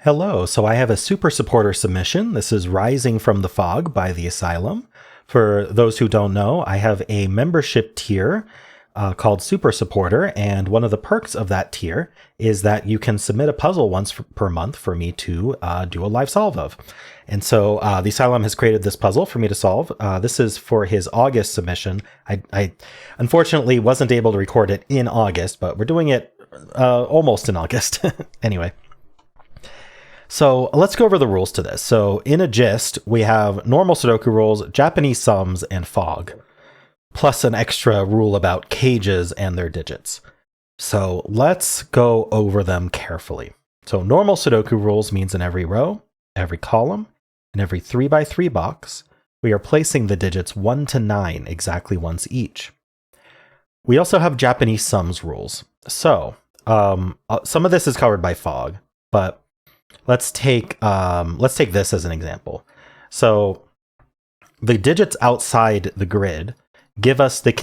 Hello, so I have a super supporter submission. This is Rising from the Fog by the Asylum. For those who don't know, I have a membership tier called Super Supporter, and one of the perks of that tier is that you can submit a puzzle once per month for me to do a live solve of. And so the Asylum has created this puzzle for me to solve. This is for his August submission. I unfortunately wasn't able to record it in August, but we're doing it almost in August. Anyway. So let's go over the rules to this. So in a gist, we have normal Sudoku rules, Japanese sums, and fog, plus an extra rule about cages and their digits. So let's go over them carefully. So normal Sudoku rules means in every row, every column, and every 3x3 box, we are placing the digits 1 to 9 exactly once each. We also have Japanese sums rules. So some of this is covered by fog, but let's take this as an example. So the digits outside the grid give us the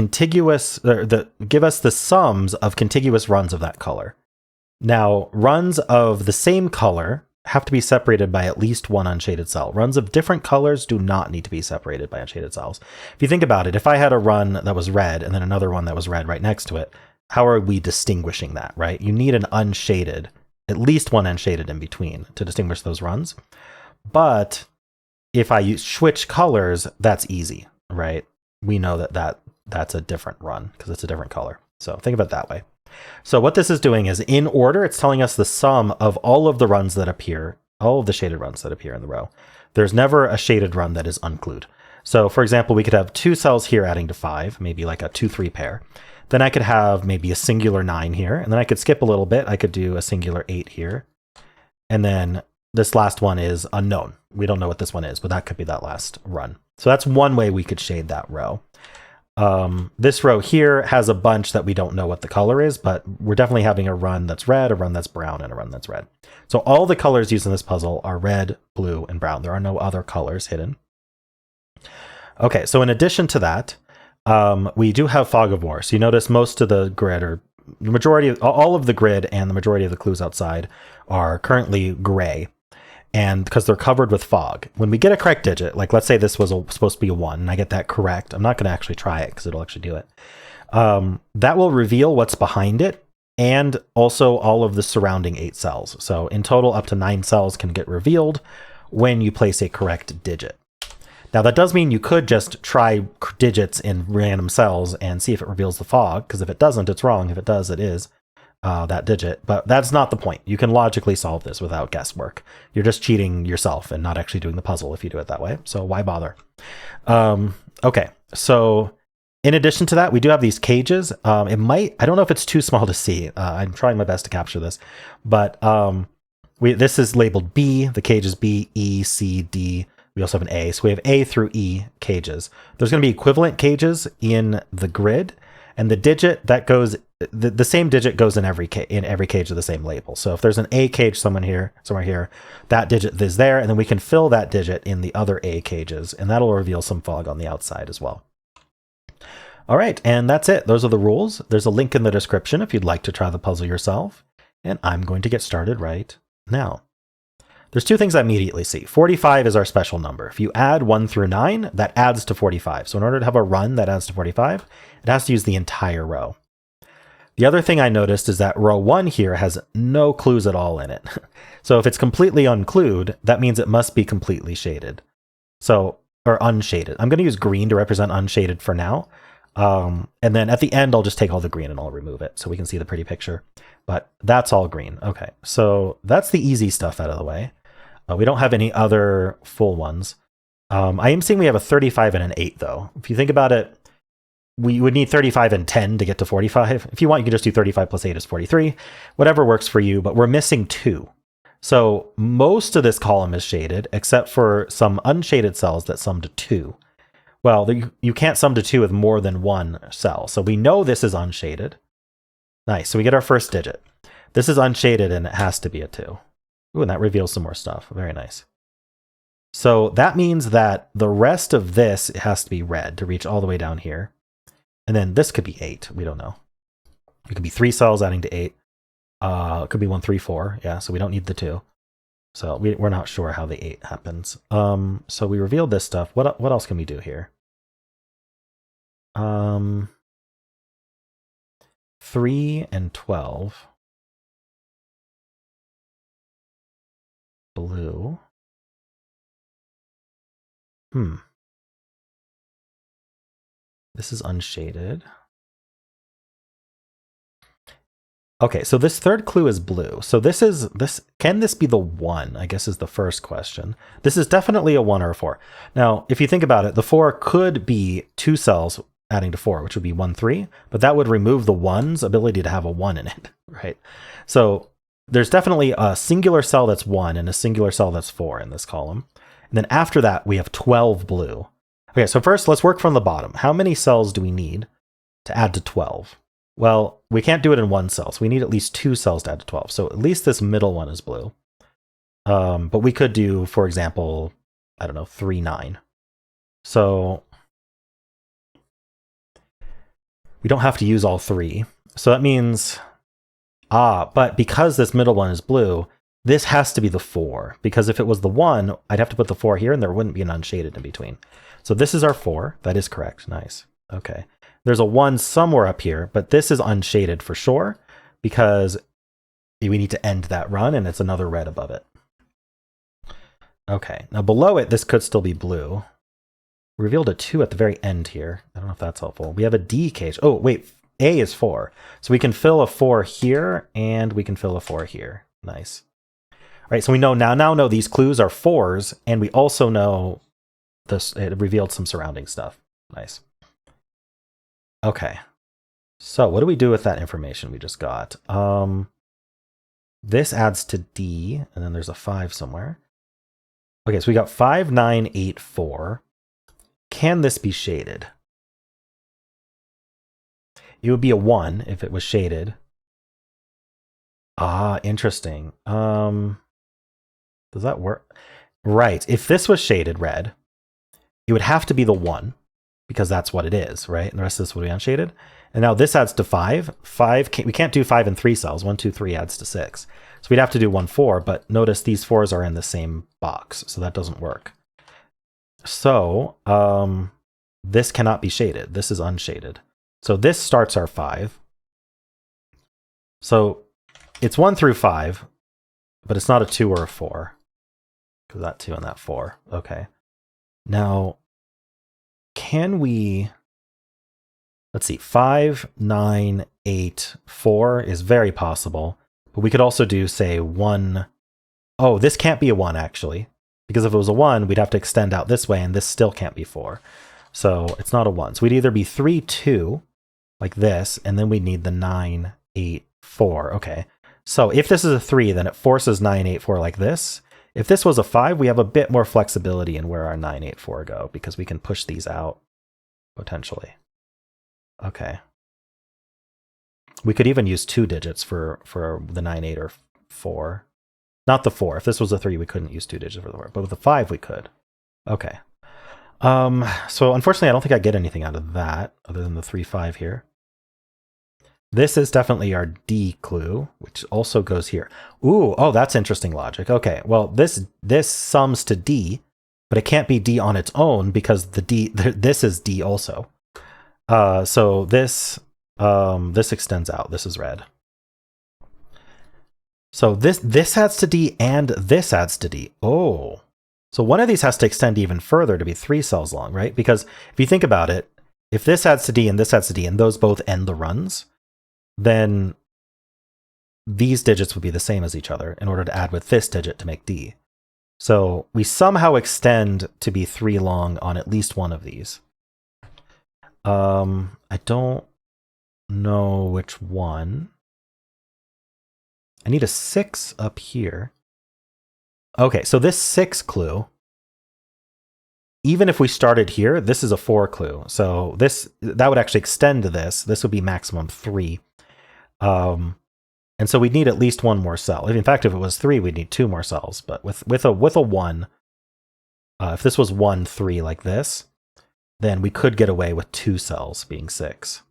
sums of contiguous runs of that color. Now, runs of the same color have to be separated by at least one unshaded cell. Runs of different colors do not need to be separated by unshaded cells. If you think about it, if I had a run that was red and then another one that was red right next to it, how are we distinguishing that, right? You need an unshaded, at least one unshaded in between to distinguish those runs. But if I switch colors, that's easy, right? We know that's a different run because it's a different color. So think of it that way. So what this is doing is in order, it's telling us the sum of all of the runs that appear, all of the shaded runs that appear in the row. There's never a shaded run that is unclued. So for example, we could have 2 cells here adding to 5, maybe like a 2-3 pair. Then I could have maybe a singular 9 here, and then I could skip a little bit. I could do a singular 8 here. And then this last one is unknown. We don't know what this one is, but that could be that last run. So that's one way we could shade that row. This row here has a bunch that we don't know what the color is, but we're definitely having a run that's red, a run that's brown, and a run that's red. So all the colors used in this puzzle are red, blue, and brown. There are no other colors hidden. Okay, so in addition to that, we do have fog of war. So you notice most of the grid, or the majority of all of the grid and the majority of the clues outside are currently gray, and because they're covered with fog. When we get a correct digit, like let's say this was supposed to be a 1, and I get that correct, I'm not going to actually try it because it'll actually do it. That will reveal what's behind it and also all of the surrounding 8 cells. So in total, up to 9 cells can get revealed when you place a correct digit. Now, that does mean you could just try digits in random cells and see if it reveals the fog, because if it doesn't, it's wrong. If it does, it is that digit. But that's not the point. You can logically solve this without guesswork. You're just cheating yourself and not actually doing the puzzle if you do it that way. So why bother? Okay, so in addition to that, we do have these cages. I don't know if it's too small to see. I'm trying my best to capture this, but this is labeled B. The cage is B, E, C, D. We also have an A. So we have A through E cages. There's going to be equivalent cages in the grid, and the digit that goes, the same digit goes in every cage of the same label. So if there's an A cage somewhere here, that digit is there, and then we can fill that digit in the other A cages, and that'll reveal some fog on the outside as well. All right, and that's it. Those are the rules. There's a link in the description if you'd like to try the puzzle yourself, and I'm going to get started right now. There's 2 things I immediately see. 45 is our special number. If you add 1 through 9, that adds to 45. So in order to have a run that adds to 45, it has to use the entire row. The other thing I noticed is that row 1 here has no clues at all in it. So if it's completely unclued, that means it must be completely shaded. Or unshaded. I'm going to use green to represent unshaded for now. And then at the end, I'll just take all the green and I'll remove it so we can see the pretty picture. But that's all green. Okay, so that's the easy stuff out of the way. We don't have any other full ones. I am seeing we have a 35 and an 8, though. If you think about it, we would need 35 and 10 to get to 45. If you want, you can just do 35 plus 8 is 43. Whatever works for you, but we're missing 2. So most of this column is shaded, except for some unshaded cells that sum to 2. Well, you can't sum to 2 with more than 1 cell. So we know this is unshaded. Nice, so we get our first digit. This is unshaded, and it has to be a 2. Ooh, and that reveals some more stuff. Very nice. So that means that the rest of this has to be red to reach all the way down here. And then this could be 8. We don't know. It could be 3 cells adding to 8. It could be 1, 3, 4. Yeah, so we don't need the 2. So we're not sure how the 8 happens. So we revealed this stuff. What else can we do here? 3 and 12. Blue. This is unshaded. Okay, so this third clue is blue. So can this be the 1, I guess is the first question. This is definitely a 1 or a 4. Now, if you think about it, the 4 could be 2 cells adding to 4, which would be 1, 3, but that would remove the 1's ability to have a 1 in it, right? So there's definitely a singular cell that's 1 and a singular cell that's 4 in this column. And then after that, we have 12 blue. Okay, so first let's work from the bottom. How many cells do we need to add to 12? Well, we can't do it in 1 cell, so we need at least 2 cells to add to 12. So at least this middle one is blue. But we could do, for example, I don't know, 3, 9. So we don't have to use all 3. So that means, but because this middle one is blue, this has to be the 4. Because if it was the 1, I'd have to put the 4 here and there wouldn't be an unshaded in between. So this is our 4. That is correct. Nice. Okay. There's a 1 somewhere up here, but this is unshaded for sure because we need to end that run and it's another red above it. Okay, now below it, this could still be blue. We revealed a 2 at the very end here. I don't know if that's helpful. We have a D cage. Oh, wait, A is 4. So we can fill a 4 here and we can fill a 4 here. Nice. All right, so we now know these clues are 4s and we also know this, it revealed some surrounding stuff. Nice. Okay, so what do we do with that information we just got? This adds to D, and then there's a 5 somewhere. Okay, so we got 5, 9, 8, 4. Can this be shaded? It would be a 1 if it was shaded. Interesting. Does that work? Right, if this was shaded red, it would have to be the 1. Because that's what it is, right? And the rest of this would be unshaded. And now this adds to 5. We can't do 5 and 3 cells. 1, 2, 3 adds to 6. So we'd have to do 1, 4, but notice these 4s are in the same box, so that doesn't work. So this cannot be shaded. This is unshaded. So this starts our 5. So it's 1 through 5, but it's not a 2 or a 4. Because that 2 and that 4. Okay. Now, can we, let's see, 5, 9, 8, 4 is very possible. But we could also do, say, 1. Oh, this can't be a 1, actually. Because if it was a 1, we'd have to extend out this way, and this still can't be 4. So it's not a 1. So we'd either be 3, 2, like this, and then we'd need the 9, 8, 4. Okay. So if this is a 3, then it forces 9, 8, 4 like this. If this was a 5, we have a bit more flexibility in where our 9, 8, 4 go, because we can push these out, potentially. Okay. We could even use 2 digits for the 9, 8, or 4. Not the 4. If this was a 3, we couldn't use 2 digits for the 4, but with the 5, we could. Okay. So unfortunately, I don't think I get anything out of that, other than the 3, 5 here. This is definitely our D clue, which also goes here. Ooh, oh, that's interesting logic. Okay, well, this sums to D, but it can't be D on its own because this is D also. So this extends out. This is red. So this adds to D and this adds to D. Oh, so one of these has to extend even further to be 3 cells long, right? Because if you think about it, if this adds to D and this adds to D and those both end the runs, then these digits would be the same as each other in order to add with this digit to make D. So we somehow extend to be 3 long on at least one of these. I don't know which one. I need a 6 up here. Okay, so this 6 clue, even if we started here, this is a 4 clue. So that would actually extend to this. This would be maximum 3. And so we'd need at least 1 more cell. In fact, if it was 3, we'd need 2 more cells. But with a 1, if this was 1, 3 like this, then we could get away with 2 cells being 6.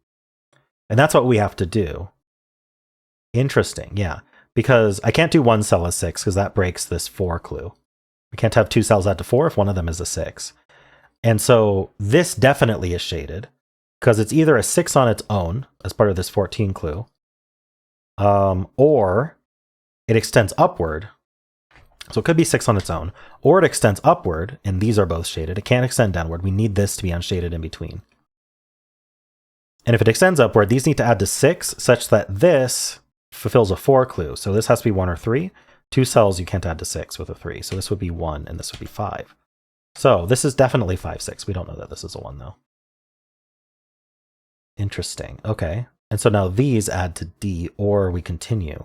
And that's what we have to do. Interesting, yeah. because I can't do one cell as 6 because that breaks this 4 clue. We can't have 2 cells add to 4 if one of them is a 6. And so this definitely is shaded because it's either a 6 on its own as part of this 14 clue, or it extends upward. So it could be 6 on its own, or it extends upward, and these are both shaded. It can't extend downward. We need this to be unshaded in between. And if it extends upward, these need to add to 6 such that this fulfills a 4 clue. So this has to be 1 or 3. 2 cells you can't add to 6 with a 3. So this would be 1 and this would be 5. So this is definitely 5, 6. We don't know that this is a 1 though. Interesting. Okay. And so now these add to D, or we continue.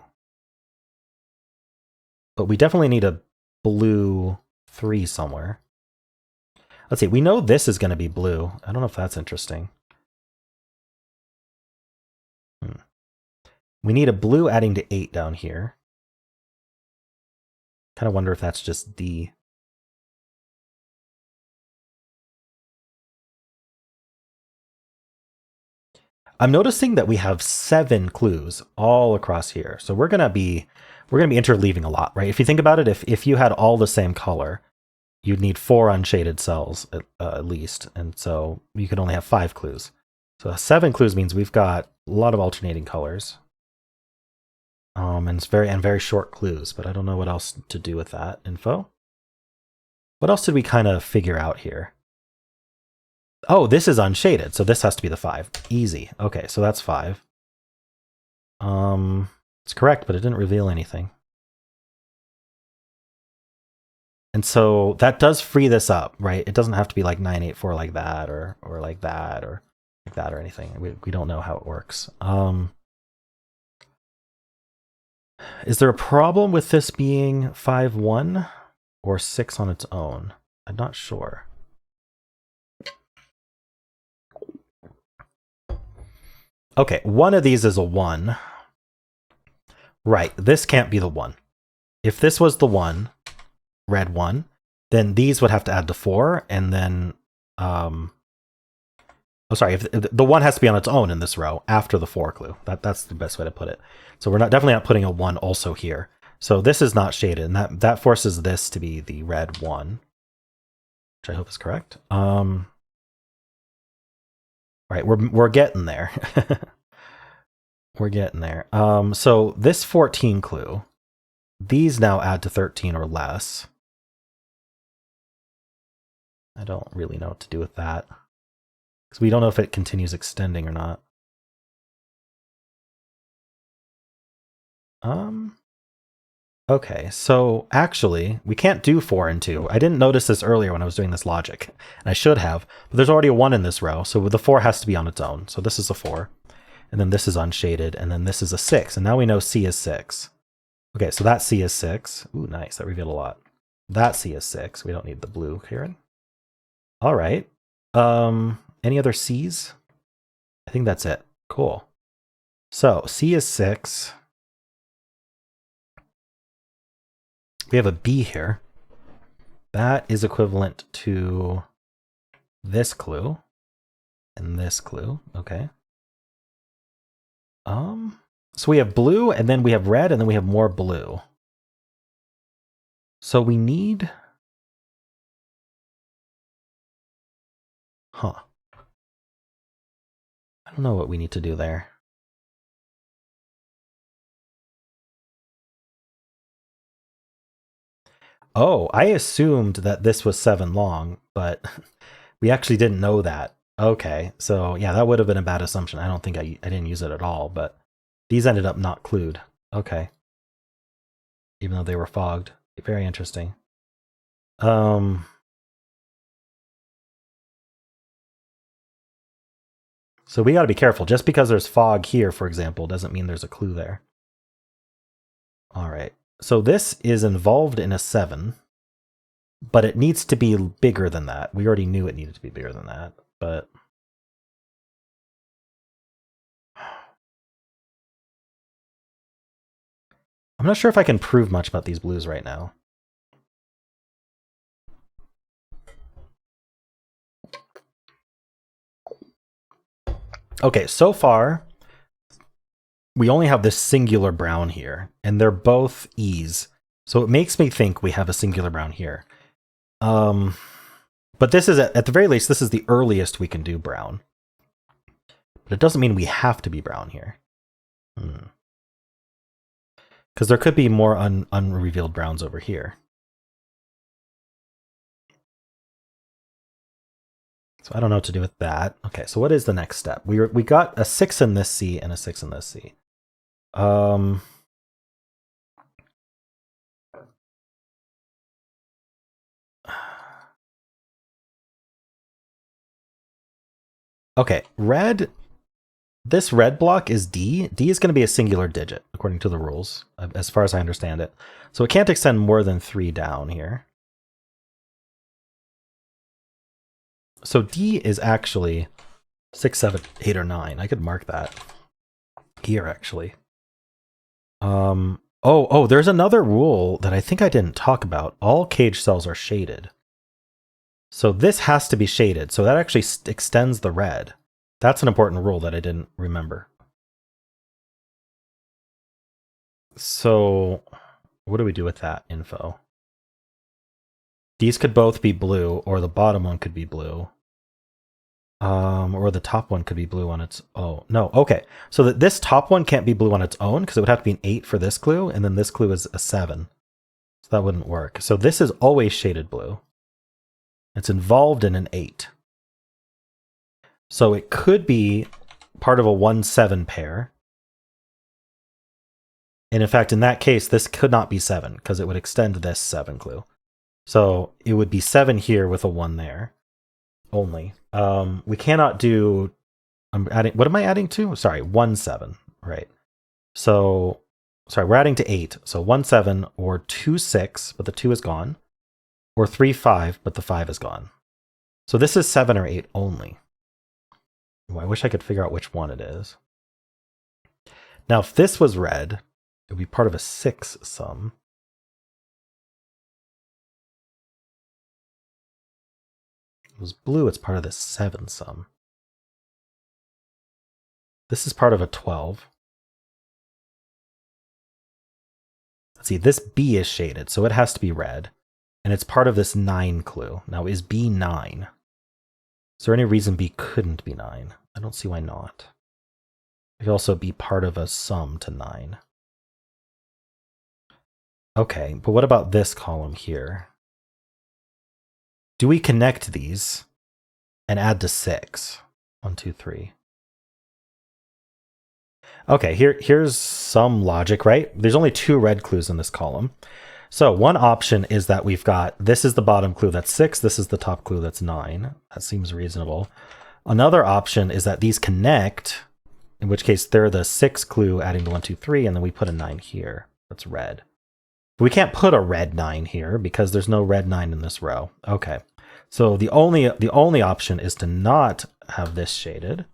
But we definitely need a blue 3 somewhere. Let's see. We know this is going to be blue. I don't know if that's interesting. We need a blue adding to 8 down here. Kind of wonder if that's just D. I'm noticing that we have 7 clues all across here. So we're gonna be interleaving a lot, right? If you think about it, if you had all the same color, you'd need 4 unshaded cells at least, and so you could only have 5 clues. So 7 clues means we've got a lot of alternating colors. And it's very short clues, but I don't know what else to do with that info. What else did we kind of figure out here? Oh, this is unshaded, so this has to be the 5. Easy. Okay, so that's 5. It's correct, but it didn't reveal anything. And so that does free this up, right? It doesn't have to be like 984 like that, or like that, or like that, or anything. We don't know how it works. Is there a problem with this being 5-1 or 6 on its own? I'm not sure. Okay, one of these is a 1. Right, this can't be the 1. If this was the 1, red 1, then these would have to add to 4, and then if the 1 has to be on its own in this row after the 4 clue. That's the best way to put it. So we're definitely not putting a 1 also here. So this is not shaded, and that forces this to be the red 1, which I hope is correct. Right, we're getting there. We're getting there. So this 14 clue, these now add to 13 or less. I don't really know what to do with that, because we don't know if it continues extending or not. Okay, so actually, we can't do 4 and 2. I didn't notice this earlier when I was doing this logic, and I should have, but there's already a 1 in this row, so the 4 has to be on its own. So this is a 4, and then this is unshaded, and then this is a 6, and now we know C is 6. Okay, so that C is 6. Ooh, nice, that revealed a lot. That C is 6. We don't need the blue, Karen. All right. Any other C's? I think that's it. Cool. So C is 6. We have a B here. That is equivalent to this clue and this clue. Okay. So we have blue, and then we have red, and then we have more blue. So we need... I don't know what we need to do there. Oh, I assumed that this was 7 long, but we actually didn't know that. Okay, so yeah, that would have been a bad assumption. I don't think I didn't use it at all, but these ended up not clued. Okay. Even though they were fogged. Very interesting. So we got to be careful. Just because there's fog here, for example, doesn't mean there's a clue there. All right. So this is involved in a 7, but it needs to be bigger than that. We already knew it needed to be bigger than that, but... I'm not sure if I can prove much about these blues right now. Okay, so far, we only have this singular brown here, and they're both E's. So it makes me think we have a singular brown here. But this is, at the very least, this is the earliest we can do brown. But it doesn't mean we have to be brown here. Because there could be more unrevealed browns over here. So I don't know what to do with that. Okay, so what is the next step? We got a 6 in this C and a 6 in this C. Okay, red. This red block is D. D is going to be a singular digit, according to the rules, as far as I understand it. So it can't extend more than 3 down here. So D is actually 6, 7, 8, or 9. I could mark that here, actually. Oh, there's another rule that I think I didn't talk about. All cage cells are shaded. So this has to be shaded. So that actually extends the red. That's an important rule that I didn't remember. So what do we do with that info? These could both be blue, or the bottom one could be blue. Or the top one could be blue on its own. No, okay. So that this top one can't be blue on its own, because it would have to be an 8 for this clue, and then this clue is a 7. So that wouldn't work. So this is always shaded blue. It's involved in an 8. So it could be part of a 1-7 pair. And in fact, in that case, this could not be 7, because it would extend this 7 clue. So it would be 7 here with a 1 there only. We cannot do, I'm adding, what am I adding to? Sorry, 1-7, right. So, sorry, we're adding to 8. So 1-7 or 2-6, but the 2 is gone. Or 3-5, but the 5 is gone. So this is 7 or 8 only. I wish I could figure out which one it is. Now, if this was red, it would be part of a 6 sum. If it was blue, it's part of the 7 sum. This is part of a 12. Let's see, this B is shaded, so it has to be red. And it's part of this 9 clue. Now, is B 9? Is there any reason B couldn't be 9? I don't see why not. It could also be part of a sum to 9. Okay, but what about this column here? Do we connect these and add to 6? 1, 2, 3. Okay, here's some logic, right? There's only 2 red clues in this column. So one option is that we've got, this is the bottom clue, that's 6. This is the top clue, that's 9. That seems reasonable. Another option is that these connect, in which case they're the 6 clue adding to 1, 2, 3, and then we put a 9 here. That's red. But we can't put a red 9 here because there's no red 9 in this row. Okay. So the only option is to not have this shaded.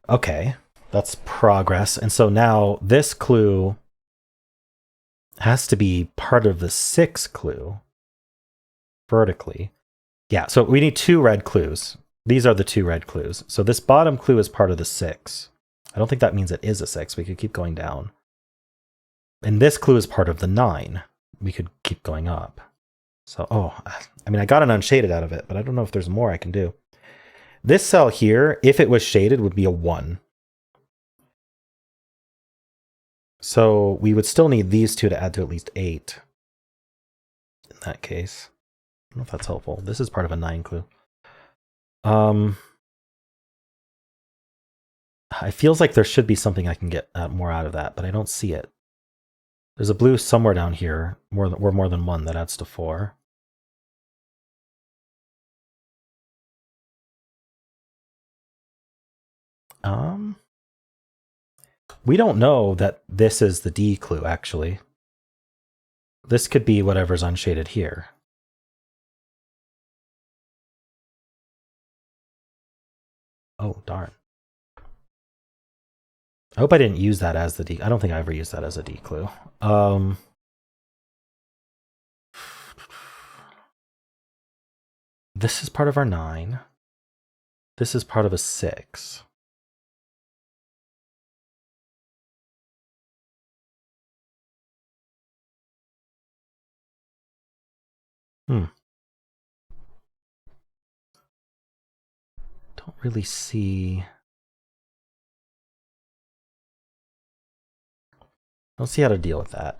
Okay, that's progress. And so now this clue has to be part of the 6 clue vertically. Yeah, so we need 2 red clues. These are the 2 red clues. So this bottom clue is part of the 6. I don't think that means it is a 6. We could keep going down. And this clue is part of the 9. We could keep going up. So, I mean, I got an unshaded out of it, but I don't know if there's more I can do. This cell here, if it was shaded, would be a 1. So we would still need these 2 to add to at least 8. In that case. I don't know if that's helpful. This is part of a 9 clue. It feels like there should be something I can get more out of that, but I don't see it. There's a blue somewhere down here, more than 1, that adds to 4. We don't know that this is the D clue, actually. This could be whatever's unshaded here. Oh, darn. I hope I didn't use that as the D. I don't think I ever used that as a D clue. This is part of our 9. This is part of a 6. Don't really see... Don't see how to deal with that.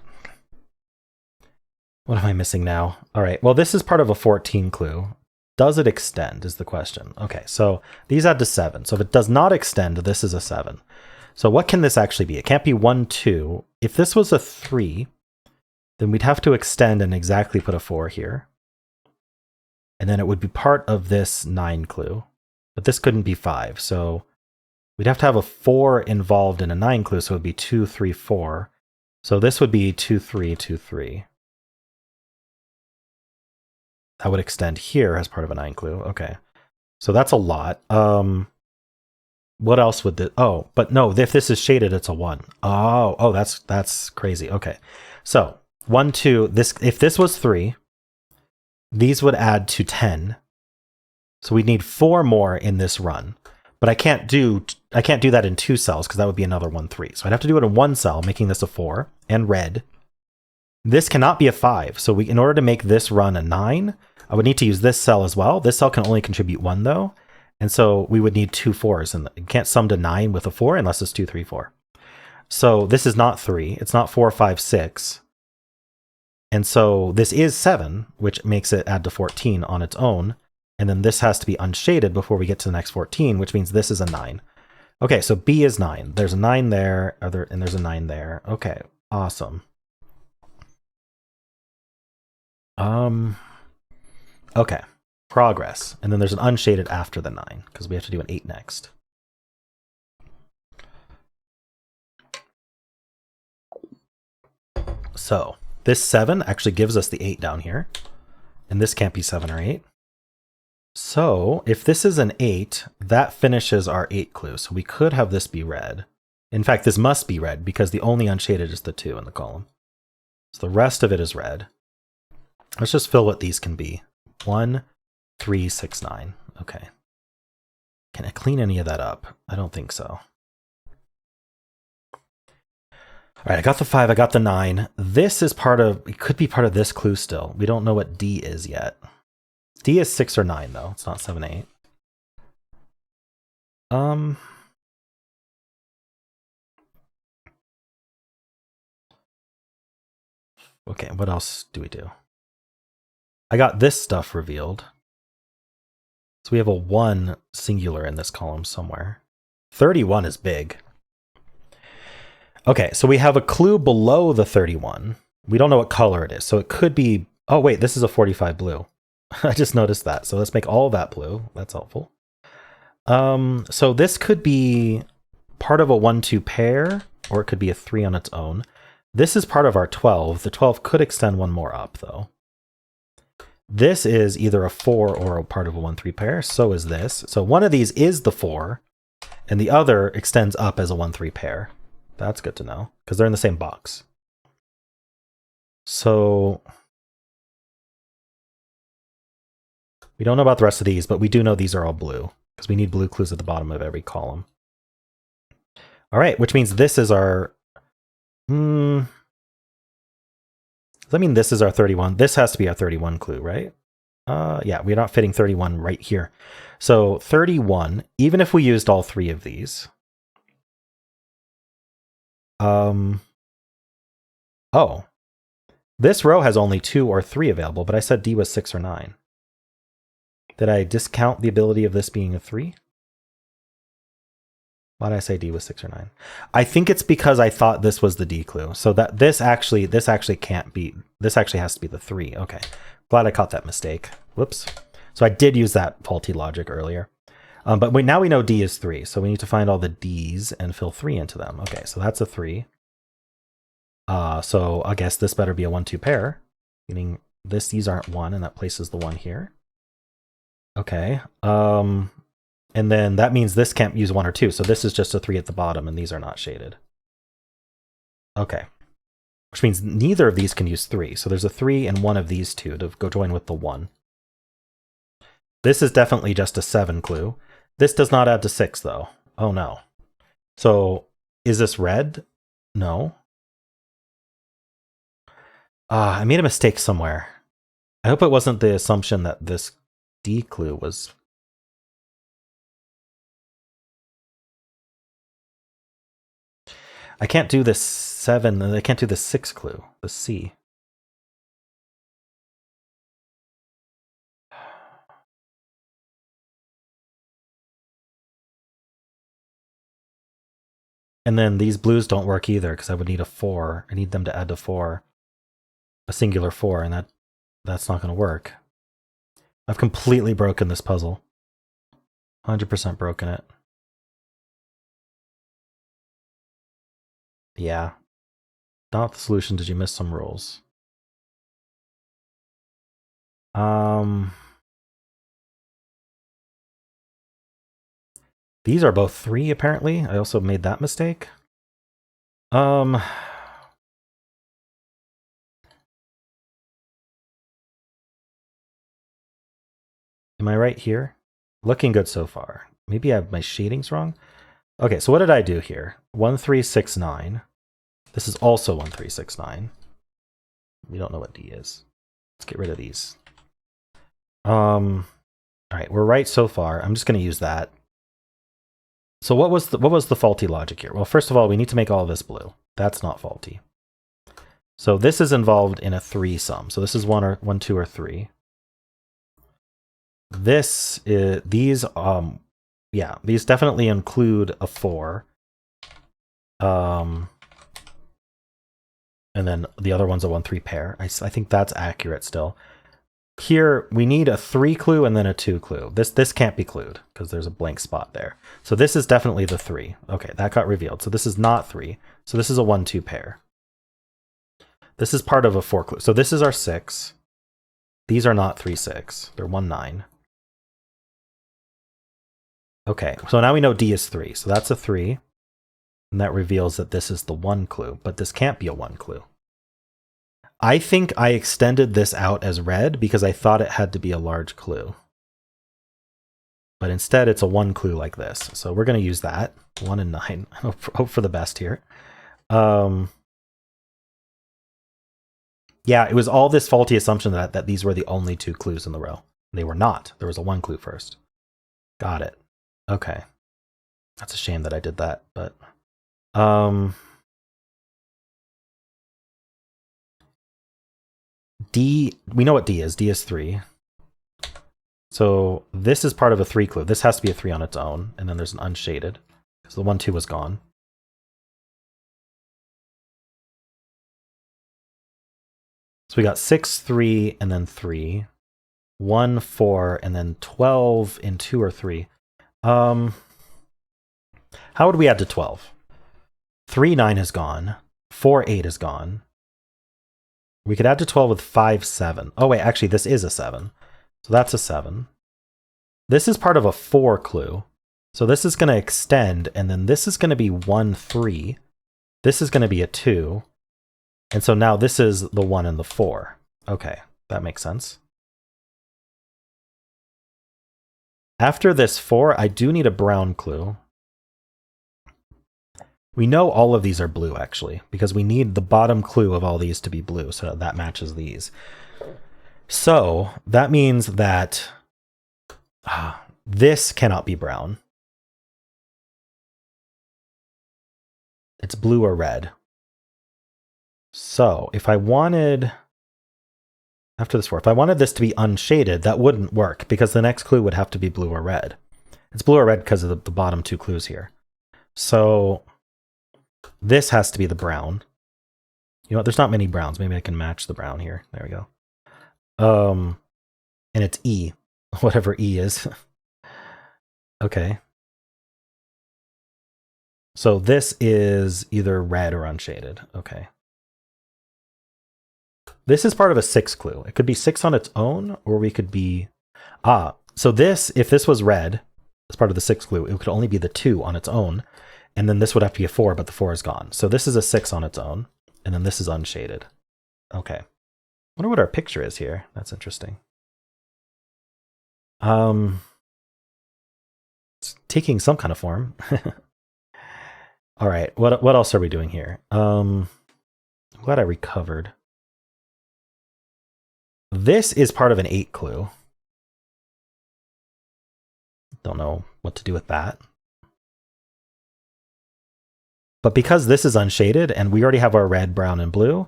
What am I missing now? All right, well, this is part of a 14 clue. Does it extend is the question. Okay, so these add to 7. So if it does not extend, this is a 7. So what can this actually be? It can't be 1, 2. If this was a 3, then we'd have to extend and exactly put a 4 here. And then it would be part of this 9 clue. But this couldn't be 5, so we'd have to have a 4 involved in a 9 clue, so it would be 2, 3, 4. So this would be 2, 3, 2, 3. That would extend here as part of a 9 clue. Okay. So that's a lot. What else would this... Oh, but no, if this is shaded, it's a 1. Oh, that's crazy. Okay. So 1, 2, if this was 3, these would add to 10. So we need 4 more in this run. But I can't do that in 2 cells because that would be another 1, 3. So I'd have to do it in 1 cell, making this a 4 and red. This cannot be a 5. So in order to make this run a 9, I would need to use this cell as well. This cell can only contribute 1 though. And so we would need 2 4s. And you can't sum to 9 with a 4 unless it's 2, 3, 4. So this is not 3. It's not 4, 5, 6. And so this is 7, which makes it add to 14 on its own. And then this has to be unshaded before we get to the next 14, which means this is a 9. Okay, so B is 9. There's a 9 there, and there's a 9 there. Okay, awesome. Okay, progress. And then there's an unshaded after the 9, because we have to do an 8 next. So this 7 actually gives us the 8 down here. And this can't be 7 or 8. So if this is an 8, that finishes our 8 clue. So we could have this be red. In fact, this must be red because the only unshaded is the 2 in the column. So the rest of it is red. Let's just fill what these can be. 1, 3, 6, 9. Okay. Can I clean any of that up? I don't think so. All right, I got the 5, I got the 9. This is part of, it could be part of this clue still. We don't know what D is yet. D is 6 or 9 though. It's not 7, 8. Okay, what else do we do? I got this stuff revealed. So we have a 1 singular in this column somewhere. 31 is big. Okay, so we have a clue below the 31. We don't know what color it is. So it could be, oh wait, this is a 45 blue. I just noticed that. So let's make all of that blue. That's helpful. So this could be part of a 1-2 pair, or it could be a 3 on its own. This is part of our 12. The 12 could extend 1 more up though. This is either a 4 or a part of a 1-3 pair. So is this. So one of these is the 4, and the other extends up as a 1-3 pair. That's good to know, because they're in the same box. So we don't know about the rest of these, but we do know these are all blue, because we need blue clues at the bottom of every column. All right, which means this is our... Does that mean this is our 31? This has to be our 31 clue, right? Yeah, we're not fitting 31 right here. So 31, even if we used all 3 of these... Oh, this row has only 2 or 3 available, but I said D was 6 or 9. Did I discount the ability of this being a 3? Why did I say D was 6 or 9? I think it's because I thought this was the D clue. So that this actually can't be, this actually has to be the 3. Okay, glad I caught that mistake. Whoops. So I did use that faulty logic earlier. But now we know D is 3, so we need to find all the D's and fill 3 into them. Okay, so that's a 3. So I guess this better be a 1-2 pair, meaning these aren't 1, and that places the 1 here. Okay, and then that means this can't use 1 or 2, so this is just a 3 at the bottom, and these are not shaded. Okay, which means neither of these can use 3, so there's a 3 and 1 of these 2 to go join with the 1. This is definitely just a 7 clue. This does not add to 6, though. Oh, no. So, is this red? No. I made a mistake somewhere. I hope it wasn't the assumption that this D clue was... I can't do this 7, and I can't do the 6 clue, the C. And then these blues don't work either, because I would need a 4. I need them to add to 4. A singular 4, and that's not going to work. I've completely broken this puzzle. 100% broken it. Yeah. Not the solution. Did you miss some rules? These are both 3, apparently. I also made that mistake. Am I right here? Looking good so far. Maybe I have my shadings wrong. Okay, so what did I do here? 1, 3, 6, 9. This is also 1, 3, 6, 9. We don't know what D is. Let's get rid of these. All right, we're right so far. I'm just going to use that. So what was the faulty logic here? Well, first of all, we need to make all of this blue. That's not faulty. So this is involved in a 3 sum. So this is 1, 2, or 3. This is these definitely include a 4. And then the other one's a 1, 3 pair. I think that's accurate still. Here, we need a 3 clue and then a 2 clue. This can't be clued because there's a blank spot there. So this is definitely the 3. Okay, that got revealed. So this is not 3. So this is a 1, 2 pair. This is part of a 4 clue. So this is our 6. These are not 3, 6. They're 1, 9. Okay, so now we know D is 3. So that's a 3. And that reveals that this is the 1 clue. But this can't be a 1 clue. I think I extended this out as red because I thought it had to be a large clue. But instead, it's a 1 clue like this. So we're going to use that. 1 and 9. Hope for the best here. Yeah, it was all this faulty assumption that these were the only 2 clues in the row. They were not. There was a 1 clue first. Got it. Okay. That's a shame that I did that, but... D, we know what D is. D is 3. So this is part of a 3 clue. This has to be a 3 on its own, and then there's an unshaded, because the 1, 2 was gone. So we got 6, 3, and then 3. 1, 4, and then 12 in 2 or 3. How would we add to 12? 3, 9 is gone. 4, 8 is gone. We could add to 12 with 5, 7. Oh, wait, actually, this is a 7. So that's a 7. This is part of a 4 clue. So this is going to extend, and then this is going to be 1, 3. This is going to be a 2. And so now this is the 1 and the 4. Okay, that makes sense. After this 4, I do need a brown clue. We know all of these are blue, actually, because we need the bottom clue of all these to be blue, so that matches these. So that means that this cannot be brown. It's blue or red. So if I wanted, after this 4, if I wanted this to be unshaded, that wouldn't work, because the next clue would have to be blue or red. It's blue or red because of the bottom 2 clues here. So this has to be the brown. You know what? There's not many browns. Maybe I can match the brown here. There we go. And it's E, whatever E is. Okay. So this is either red or unshaded. Okay. This is part of a 6 clue. It could be 6 on its own, or we could be... so this, if this was red, as part of the 6 clue, it could only be the 2 on its own. And then this would have to be a 4, but the 4 is gone. So this is a 6 on its own. And then this is unshaded. Okay. I wonder what our picture is here. That's interesting. It's taking some kind of form. All right. What else are we doing here? I'm glad I recovered. This is part of an 8 clue. Don't know what to do with that. But because this is unshaded, and we already have our red, brown, and blue,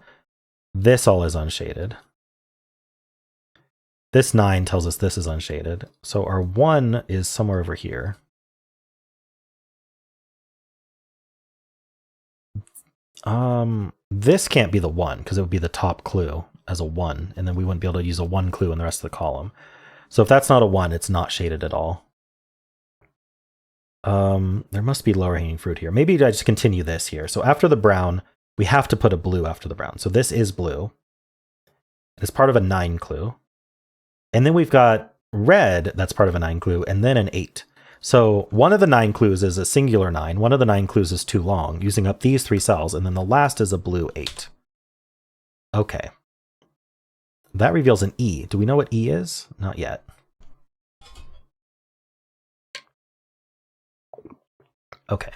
this all is unshaded. This 9 tells us this is unshaded. So our 1 is somewhere over here. This can't be the 1, because it would be the top clue as a 1, and then we wouldn't be able to use a 1 clue in the rest of the column. So if that's not a 1, it's not shaded at all. There must be lower hanging fruit here. Maybe I just continue this here. So after the brown, we have to put a blue after the brown. So this is blue. It's part of a 9 clue. And then we've got red, that's part of a 9 clue, and then an 8. So one of the 9 clues is a singular 9. One of the 9 clues is too long, using up these 3 cells, and then the last is a blue 8. Okay. That reveals an E. Do we know what E is? Not yet. Okay.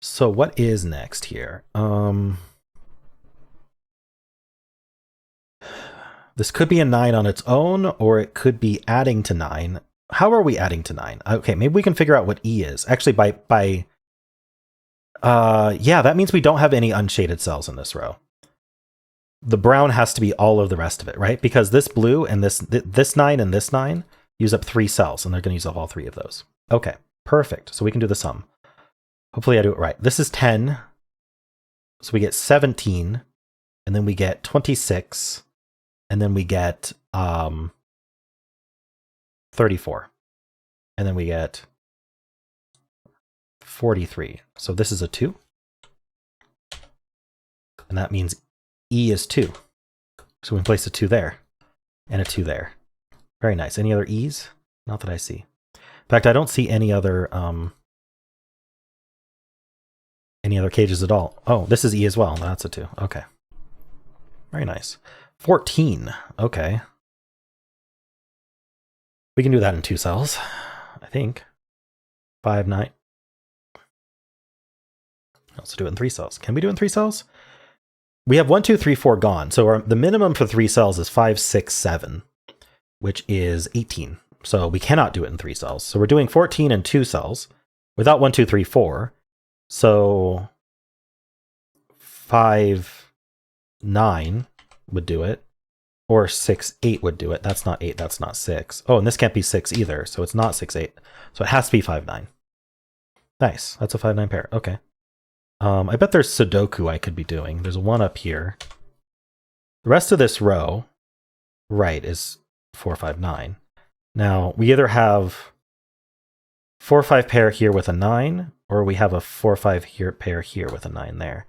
So what is next here? This could be a 9 on its own, or it could be adding to 9. How are we adding to 9? Okay, maybe we can figure out what E is. Actually, yeah, that means we don't have any unshaded cells in this row. The brown has to be all of the rest of it, right? Because this blue and this 9 and this 9 use up 3 cells, and they're going to use up all 3 of those. Okay, perfect. So we can do the sum. Hopefully I do it right. This is 10. So we get 17, and then we get 26, and then we get 34. And then we get 43. So this is a 2. And that means E is 2. So we can place a 2 there and a 2 there. Very nice. Any other E's? Not that I see. In fact, I don't see any other cages at all. Oh, this is E as well. That's a 2. Okay. Very nice. 14. Okay. We can do that in 2 cells, I think. 5, 9. Also do it in 3 cells. Can we do it in 3 cells? We have 1, 2, 3, 4 gone. So the minimum for 3 cells is 5, 6, 7, which is 18. So we cannot do it in 3 cells. So we're doing 14 in 2 cells without 1, 2, 3, 4. So 5, 9 would do it. Or 6, 8 would do it. That's not 8, that's not 6. Oh, and this can't be 6 either, so it's not 6, 8. So it has to be 5, 9. Nice, that's a 5, 9 pair. Okay. I bet there's Sudoku I could be doing. There's one up here. The rest of this row, right, is 4, 5, 9. Now, we either have 4, 5 pair here with a 9, or we have a 4, 5 pair here with a 9 there.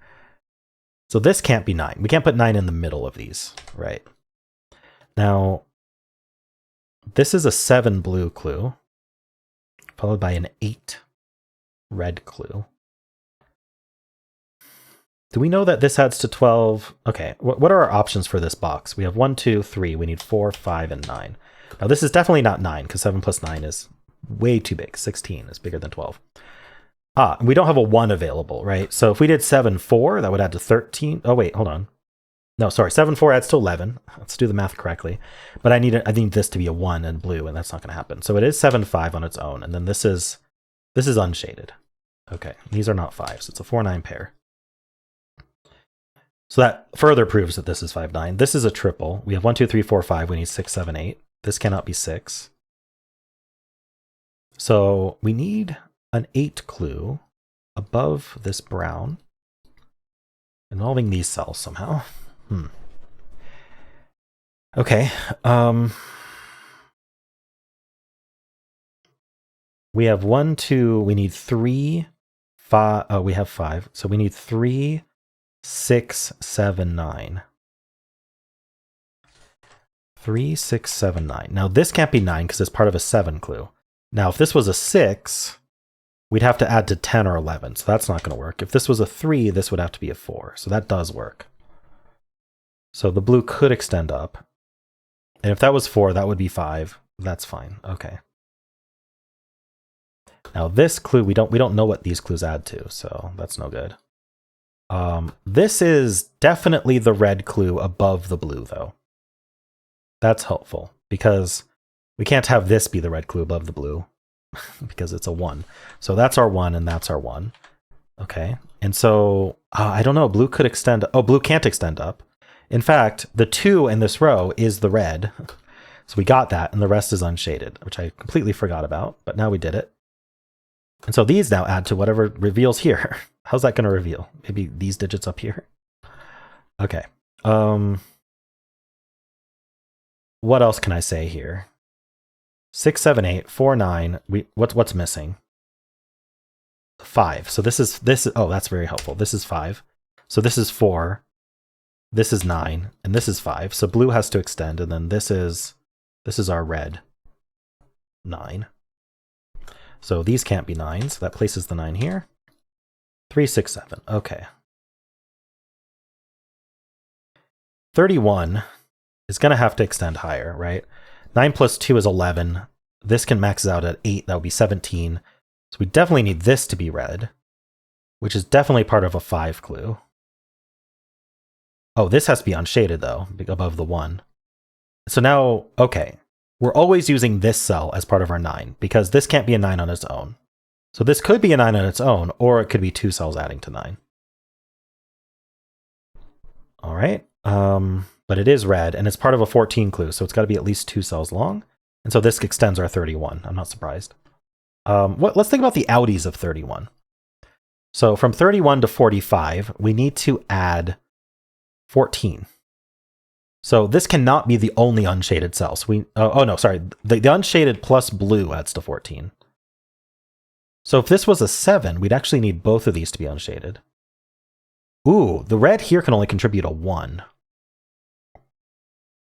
So this can't be 9. We can't put 9 in the middle of these, right? Now, this is a 7 blue clue, followed by an 8 red clue. Do we know that this adds to 12? Okay, what are our options for this box? We have 1, 2, 3. We need 4, 5, and 9. Now, this is definitely not 9, because 7 plus 9 is way too big. 16 is bigger than 12. We don't have a 1 available, right? So if we did 7, 4, that would add to 13. Oh, wait, hold on. No, sorry, 7, 4 adds to 11. Let's do the math correctly. But I need this to be a 1 in blue, and that's not going to happen. So it is 7, 5 on its own, and then this is unshaded. Okay, these are not 5s. It's a 4, 9 pair. So that further proves that this is 5, 9. This is a triple. We have 1, 2, 3, 4, 5. We need 6, 7, 8. This cannot be 6. So we need an 8 clue above this brown, involving these cells somehow. Okay. We have 1, 2, we need 3, 5. Oh, we have 5. So we need 3, 6, 7, 9. 3, 6, 7, 9. Now this can't be 9 because it's part of a 7 clue. Now if this was a 6, we'd have to add to 10 or 11. So that's not going to work. If this was a 3, this would have to be a 4. So that does work. So the blue could extend up. And if that was 4, that would be 5. That's fine. Okay. Now this clue, we don't know what these clues add to, so that's no good. This is definitely the red clue above the blue, though. That's helpful because we can't have this be the red clue above the blue because it's a 1. So that's our 1 and that's our 1. Okay. And so I don't know. Blue could extend. Oh, blue can't extend up. In fact, the 2 in this row is the red. So we got that, and the rest is unshaded, which I completely forgot about, but now we did it. And so these now add to whatever reveals here. How's that going to reveal? Maybe these digits up here? Okay. What else can I say here? 6, 7, 8, 4, 9. What's missing? 5. So this is. Oh, that's very helpful. This is 5. So this is 4. This is 9, and this is 5. So blue has to extend, and then this is our red. 9. So these can't be 9s. So that places the 9 here. 3, 6, 7. Okay. 31 is going to have to extend higher, right? 9 plus 2 is 11. This can max out at 8. That would be 17. So we definitely need this to be red, which is definitely part of a 5 clue. Oh, this has to be unshaded, though, above the 1. So now, okay, we're always using this cell as part of our 9, because this can't be a 9 on its own. So this could be a 9 on its own, or it could be 2 cells adding to 9. All right, but it is red, and it's part of a 14 clue, so it's got to be at least 2 cells long. And so this extends our 31. I'm not surprised. Let's think about the outies of 31. So from 31 to 45, we need to add 14. So this cannot be the only unshaded cell. So the unshaded plus blue adds to 14. So if this was a 7, we'd actually need both of these to be unshaded. Ooh, the red here can only contribute a 1.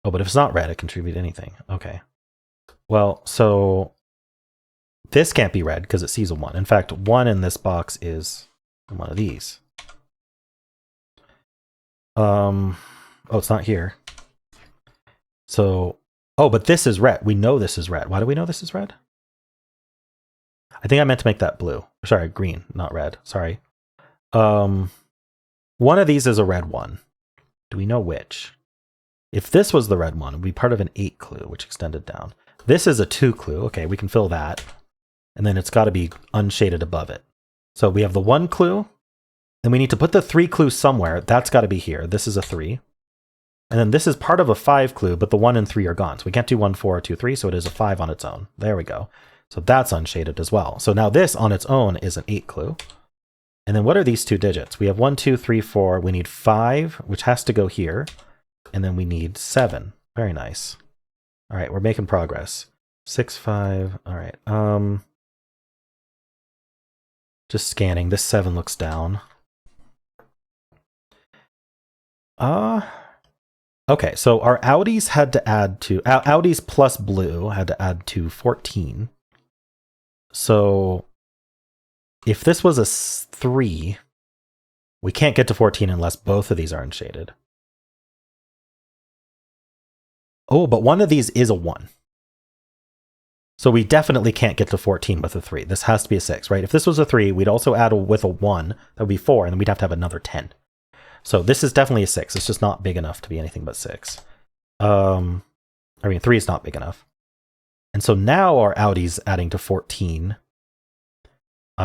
Oh, but if it's not red, it can contribute anything. Okay. Well, so this can't be red because it sees a 1. In fact, 1 in this box is one of these. Oh, it's not here. So, oh, but this is red. We know this is red. Why do we know this is red? I think I meant to make that blue. Sorry, green, not red. Sorry. One of these is a red 1. Do we know which? If this was the red 1, it would be part of an 8 clue, which extended down. This is a 2 clue. Okay, we can fill that. And then it's got to be unshaded above it. So we have the 1 clue. Then we need to put the 3 clue somewhere. That's got to be here. This is a 3. And then this is part of a 5 clue, but the 1 and 3 are gone. So we can't do 1, 4, 2, 3, so it is a 5 on its own. There we go. So that's unshaded as well. So now this on its own is an 8 clue. And then what are these 2 digits? We have 1, 2, 3, 4. We need 5, which has to go here. And then we need 7. Very nice. All right, we're making progress. 6, 5. All right. Just scanning. This 7 looks down. Okay, so our outies had to add to outies plus blue had to add to 14. So if this was a 3, we can't get to 14 unless both of these are unshaded. Oh, but one of these is a 1. So we definitely can't get to 14 with a 3. This has to be a 6, right? If this was a 3, we'd also add with a 1. That would be 4, and then we'd have to have another 10. So this is definitely a 6. It's just not big enough to be anything but 6. I mean, 3 is not big enough. And so now our outies adding to 14.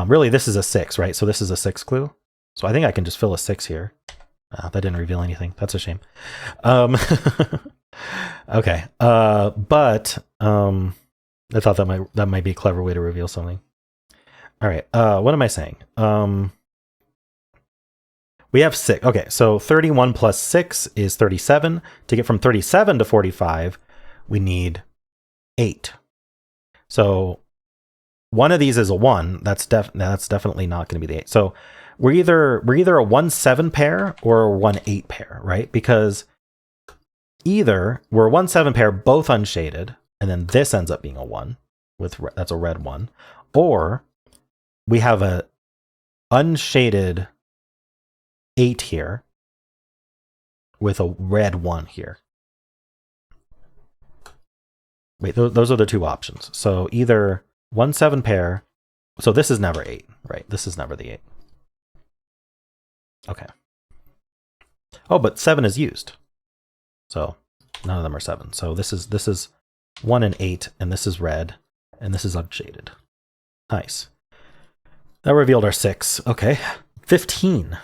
Really, this is a 6, right? So this is a 6 clue. So I think I can just fill a 6 here. That didn't reveal anything. That's a shame. Okay. But I thought that might be a clever way to reveal something. All right. What am I saying? We have 6. Okay, so 31 plus 6 is 37. To get from 37 to 45, we need 8. So one of these is a 1. That's definitely not going to be the 8. So we're either a 1-7 pair or a 1-8 pair, right? Because either we're a 1-7 pair, both unshaded, and then this ends up being a 1 that's a red 1, or we have a unshaded 8 here with a red 1 here. Wait, those are the 2 options. So either 1-7 pair. So this is never 8, right? This is never the 8. Okay. Oh, but 7 is used. So none of them are 7. So this is 1 and 8, and this is red, and this is unshaded. Nice. That revealed our 6. Okay. 15.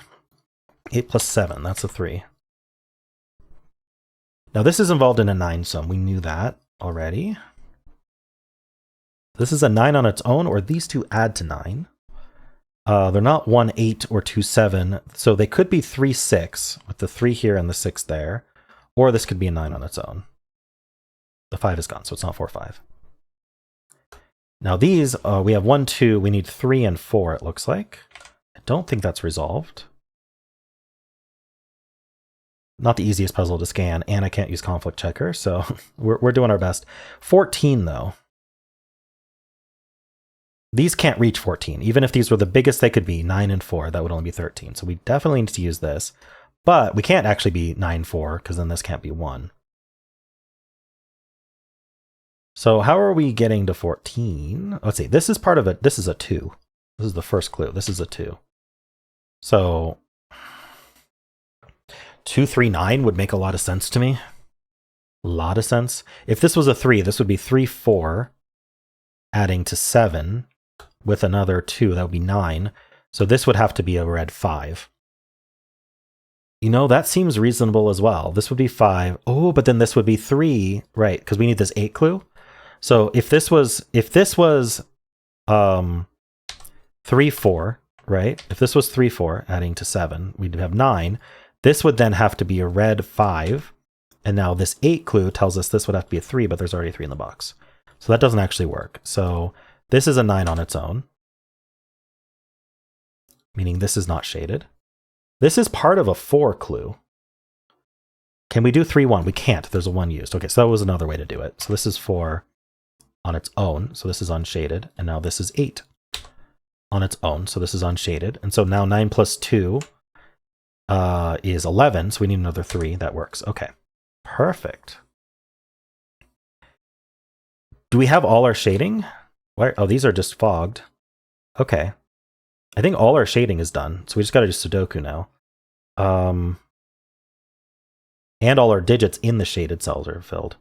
8 plus 7, that's a 3. Now this is involved in a 9 sum. We knew that already. This is a 9 on its own, or these two add to 9. They're not 1, 8 or 2, 7. So they could be 3, 6 with the 3 here and the 6 there. Or this could be a 9 on its own. The 5 is gone, so it's not 4, 5. Now these, we have 1, 2. We need 3 and 4, it looks like. I don't think that's resolved. Not the easiest puzzle to scan, and I can't use conflict checker, so we're doing our best. 14, though. These can't reach 14. Even if these were the biggest they could be, 9 and 4, that would only be 13. So we definitely need to use this. But we can't actually be 9, 4, because then this can't be 1. So how are we getting to 14? Let's see, this is part of it. This is a 2. This is the first clue. This is a 2. So 2, 3, 9 would make a lot of sense to me. A lot of sense. If this was a 3, this would be 3, 4, adding to 7 with another 2. That would be 9. So this would have to be a red 5. You know, that seems reasonable as well. This would be 5. Oh, but then this would be 3, right? Because we need this 8 clue. So if this was 3, 4, right? If this was 3, 4, adding to 7, we'd have 9. This would then have to be a red 5. And now this 8 clue tells us this would have to be a 3, but there's already 3 in the box. So that doesn't actually work. So this is a 9 on its own, meaning this is not shaded. This is part of a 4 clue. Can we do 3, 1? We can't. There's a 1 used. Okay, so that was another way to do it. So this is 4 on its own. So this is unshaded. And now this is 8 on its own. So this is unshaded. And so now 9 plus 2 is 11. So we need another 3. That works. Okay, perfect. Do we have all our shading? Why? Oh, these are just fogged. Okay. I think all our shading is done. So we just got to do Sudoku now. And all our digits in the shaded cells are filled.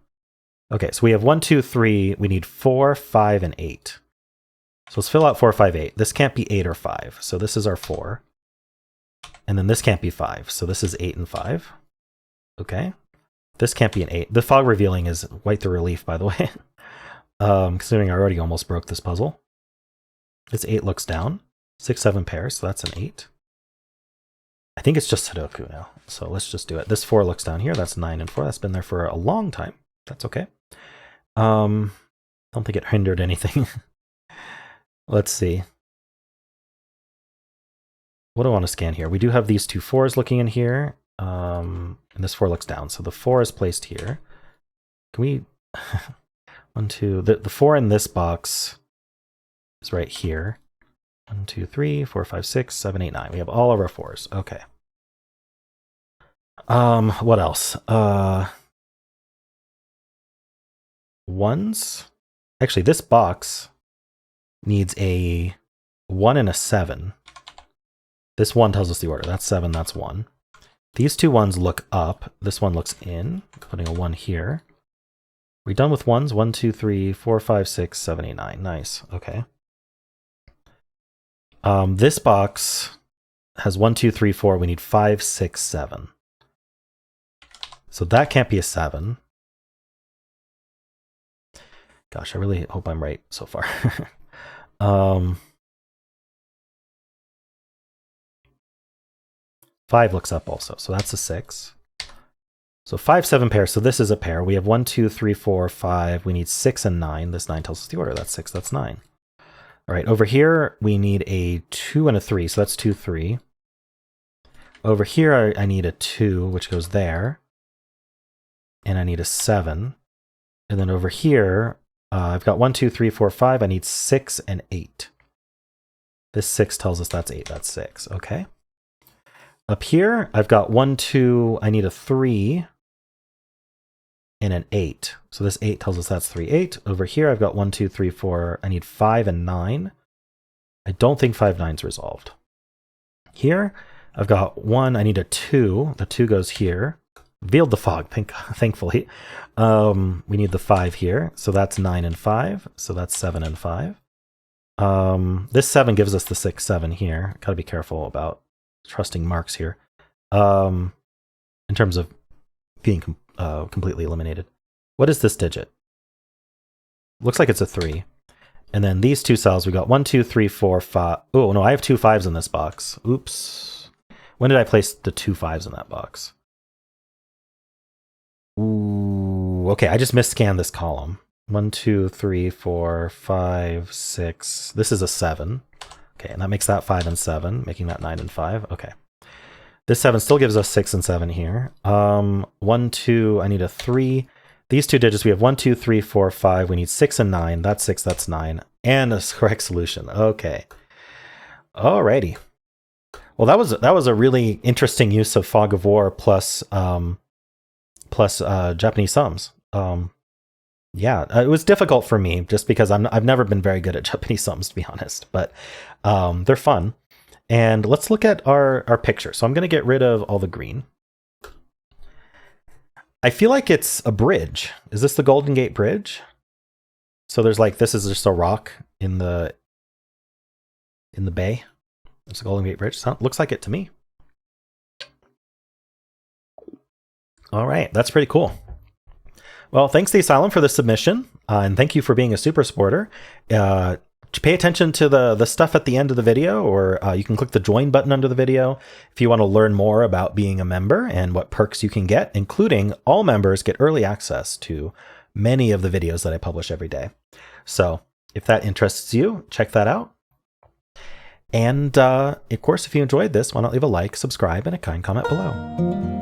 Okay, so we have 1, 2, 3. We need 4, 5, and 8. So let's fill out 4, 5, 8. This can't be 8 or 5. So this is our 4. And then this can't be 5. So this is 8 and 5. Okay. This can't be an 8. The fog revealing is quite the relief, by the way. Considering I already almost broke this puzzle. This 8 looks down. 6, 7 pairs, so that's an 8. I think it's just Sudoku now, so let's just do it. This 4 looks down here. That's 9 and 4. That's been there for a long time. That's okay. Don't think it hindered anything. Let's see. What do I want to scan here? We do have these 2 4s looking in here, and this 4 looks down. So the 4 is placed here. Can we... 1, 2... The 4 in this box is right here. 1, 2, 3, 4, 5, 6, 7, 8, 9. We have all of our 4s. Okay. What else? 1s? Actually, this box needs a 1 and a 7. This 1 tells us the order. That's 7, that's 1. These 2 1s look up. This one looks in. Putting a 1 here. We done with 1s? 1, 2, 3, 4, 5, 6, 7, 8, 9. Nice. Okay. This box has 1, 2, 3, 4. We need 5, 6, 7. So that can't be a 7. Gosh, I really hope I'm right so far. 5 looks up also, so that's a 6. So 5, 7 pairs. So this is a pair. We have 1, 2, 3, 4, 5. We need 6 and 9. This 9 tells us the order. That's 6, that's 9. All right, over here, we need a 2 and a 3, so that's 2, 3. Over here, I need a 2, which goes there. And I need a 7. And then over here, I've got 1, 2, 3, 4, 5. I need 6 and 8. This 6 tells us that's 8, that's 6. Okay. Up here, I've got 1, 2, I need a 3 and an 8. So this 8 tells us that's 3, 8. Over here, I've got 1, 2, 3, 4. I need 5 and 9. I don't think 5, 9's resolved. Here, I've got 1. I need a 2. The 2 goes here. Veiled the fog, thankfully. We need the 5 here, so that's 9 and 5, so that's 7 and 5. This 7 gives us the 6, 7 here. Gotta be careful about trusting marks here. In terms of being completely eliminated. What is this digit? Looks like it's a 3. And then these two cells, we got 1, 2, 3, 4, 5. Oh, no, I have 2 5s in this box. Oops. When did I place the 2 5s in that box? Ooh, okay, I just misscanned this column. 1, 2, 3, 4, 5, 6. This is a 7. Okay, and that makes that 5 and 7, making that 9 and 5. Okay. This 7 still gives us 6 and 7 here. 1, 2, I need a 3. These two digits, we have 1, 2, 3, 4, 5. We need 6 and 9. That's 6, that's 9. And a correct solution. Okay. Alrighty. Well, that was a really interesting use of Fog of War plus Japanese sums. Yeah, it was difficult for me just because I've never been very good at Japanese sums, to be honest. But they're fun. And let's look at our picture. So I'm going to get rid of all the green. I feel like it's a bridge. Is this the Golden Gate Bridge? So there's like, this is just a rock in the bay. It's a Golden Gate Bridge. Looks like it to me. All right, that's pretty cool. Well, thanks the Asylum for the submission, and thank you for being a super supporter. Pay attention to the stuff at the end of the video, or you can click the join button under the video if you want to learn more about being a member and what perks you can get, including all members get early access to many of the videos that I publish every day. So if that interests you, check that out. And of course, if you enjoyed this, why not leave a like, subscribe, and a kind comment below.